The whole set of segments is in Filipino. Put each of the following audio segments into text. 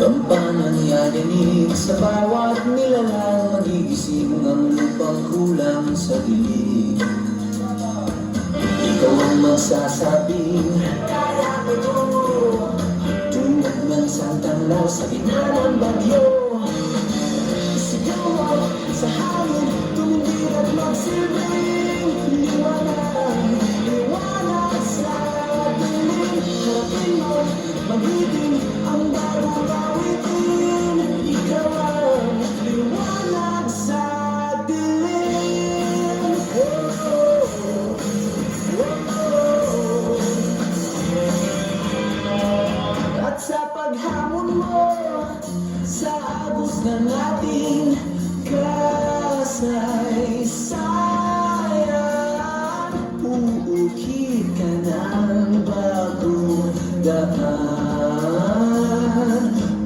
Gampanan yadinig sa bawat nilalang, magigising ang lupang kulang sa dilig. Ikaw ang magsasabing kaya ko to, tulad ng santang law sa gitna ng bagyo. Isigaw mo sa hangin, tumindig at magsilbing liwanag, liwanag sa dilim. Harapin mo, magiging ang bagong awitin. Ikaw ang liwanag sa dilim. At sa paghamon mo sa agos ng ating kasaysayan, uukit ka ng bagong daan.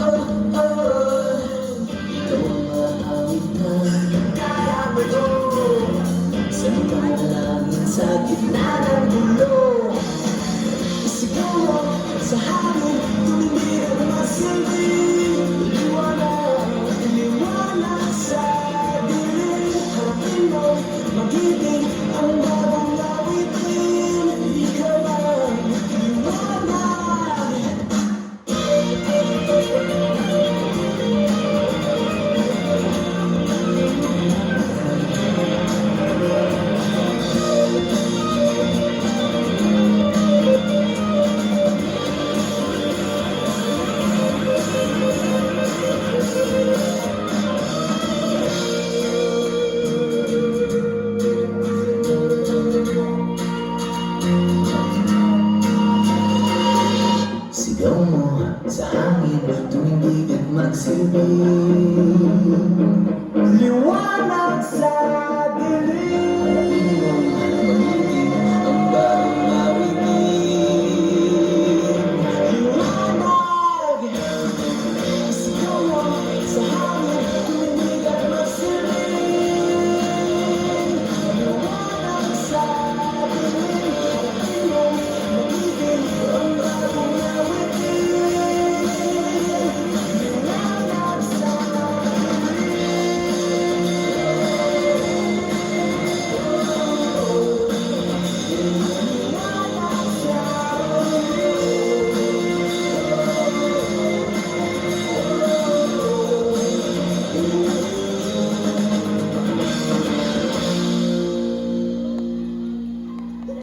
Oh, oh, ikaw ang maawit na kaya mo to, sa panalangin sa gitna ng gulo. Isigaw mo sa hangin, tumindig at magsilbing liwanag, liwanag sa dilim. Harapin mo, magiging ang bagong awitin. Ikaw ang liwanag. Sigaw mo sa hangin, tumindig at magsilbing